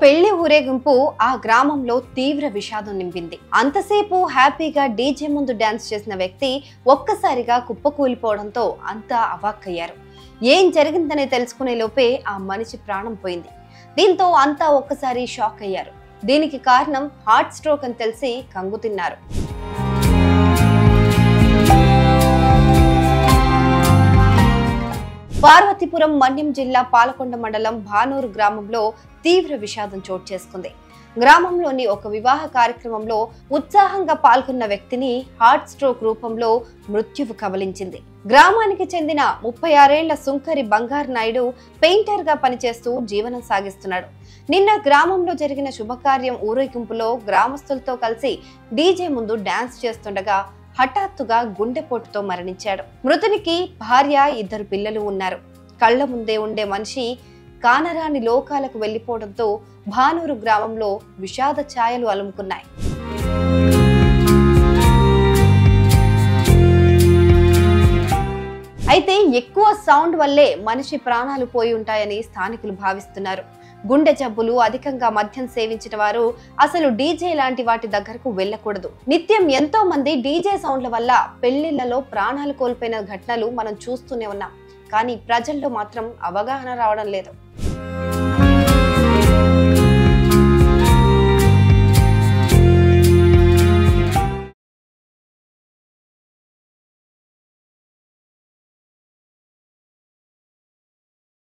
పెళ్లి ఊరేగింపు ఆ గ్రామంలో తీవ్ర విషాదం నింపింది. అంతసేపు హ్యాపీగా డీజే ముందు డాన్స్ చేసిన వ్యక్తి ఒక్కసారిగా కుప్పకూలిపోవడంతో అంతా అవాక్కయ్యారు. ఏం జరిగిందని తెలుసుకునే లోపే ఆ మనిషి ప్రాణం పోయింది. దీంతో అంతా ఒక్కసారి షాక్ అయ్యారు. దీనికి కారణం హార్ట్ స్ట్రోక్ అని తెలిసి కంగుతిన్నారు. పార్వతీపురం మన్యం జిల్లా పాలకొండ మండలం భానూరు గ్రామంలో తీవ్ర విషాదం చోటు చేసుకుంది. గ్రామంలోని ఒక వివాహ కార్యక్రమంలో ఉత్సాహంగా పాల్గొన్న వ్యక్తిని హార్ట్ స్ట్రోక్ రూపంలో మృత్యువు కబలించింది. గ్రామానికి చెందిన 36 ఏళ్ల సుంకరి బంగారు నాయుడు పెయింటర్ గా పనిచేస్తూ జీవనం సాగిస్తున్నాడు. నిన్న గ్రామంలో జరిగిన శుభకార్యం ఊరేగింపులో గ్రామస్తులతో కలిసి డీజే ముందు డాన్స్ చేస్తుండగా హఠాత్తుగా గుండెపోటుతో మరణించాడు. మృతునికి భార్య, 2 పిల్లలు ఉన్నారు. కళ్ల ముందే ఉండే మనిషి కానరాని లోకాలకు వెళ్లిపోవడంతో భానూరు గ్రామంలో విషాద ఛాయలు అలుముకున్నాయి. అయితే ఎక్కువ సౌండ్ వల్లే మనిషి ప్రాణాలు పోయి ఉంటాయని స్థానికులు భావిస్తున్నారు. గుండె జబ్బులు, అధికంగా మద్యం సేవించిన వారు అసలు డీజే లాంటి వాటి దగ్గరకు వెళ్ళకూడదు. నిత్యం ఎంతో మంది డీజే సౌండ్ల వల్ల పెళ్లిళ్లలో ప్రాణాలు కోల్పోయిన ఘటనలు మనం చూస్తూనే ఉన్నాం. కానీ ప్రజల్లో మాత్రం అవగాహన రావడం లేదు.